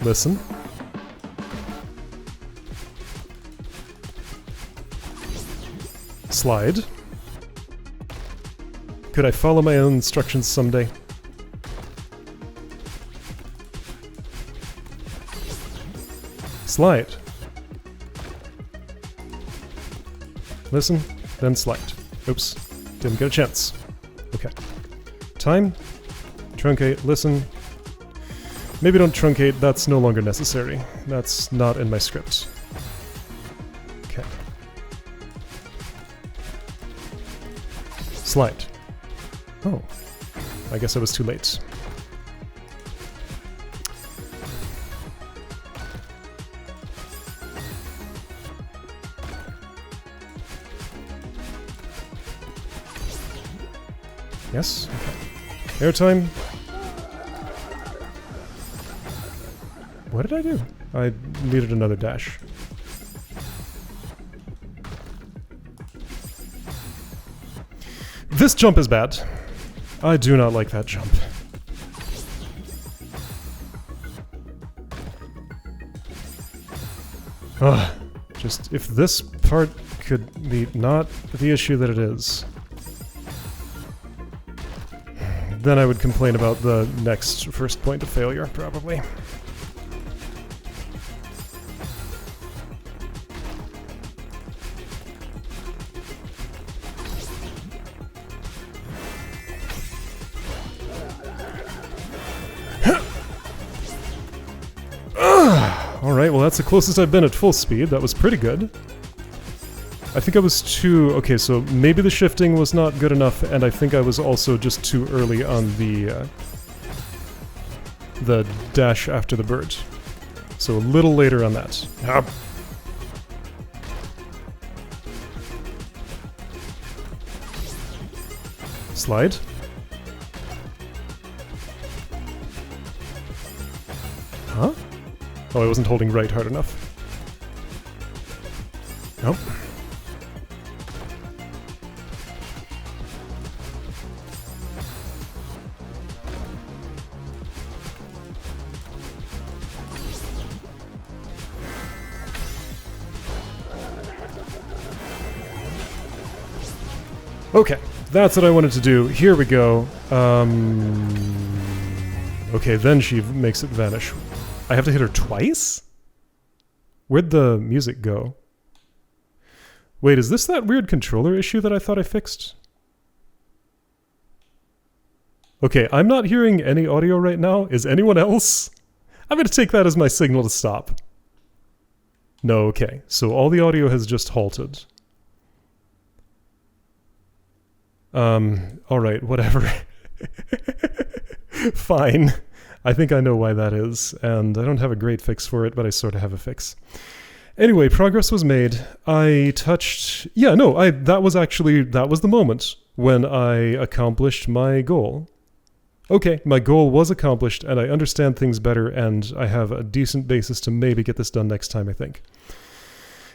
Listen. Slide. Could I follow my own instructions someday? Slide. Listen, then slide. Oops, didn't get a chance. Okay. Time. Truncate, listen. Maybe don't truncate, that's no longer necessary. That's not in my script. Okay. Slide. Oh. I guess I was too late. Yes? Okay. Airtime. What did I do? I needed another dash. This jump is bad. I do not like that jump. Ugh. Just, if this part could be not the issue that it is, then I would complain about the next first point of failure, probably. Alright, well that's the closest I've been at full speed. That was pretty good. I think I was too... Okay, so maybe the shifting was not good enough, and I think I was also just too early on the dash after the bird. So a little later on that. Ah. Slide. Huh? Oh, I wasn't holding right hard enough. Nope. Okay, that's what I wanted to do. Here we go. Okay, then she makes it vanish. I have to hit her twice? Where'd the music go? Wait, is this that weird controller issue that I thought I fixed? Okay, I'm not hearing any audio right now. Is anyone else? I'm gonna take that as my signal to stop. No, okay. So all the audio has just halted. Alright, whatever. Fine. I think I know why that is, and I don't have a great fix for it, but I sort of have a fix. Anyway, progress was made. I touched... Yeah, no, that was the moment when I accomplished my goal. Okay, my goal was accomplished, and I understand things better, and I have a decent basis to maybe get this done next time, I think.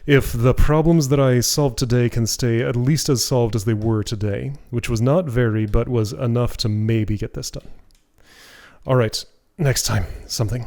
If the problems that I solved today can stay at least as solved as they were today, which was not very, but was enough to maybe get this done. Alright, next time, something.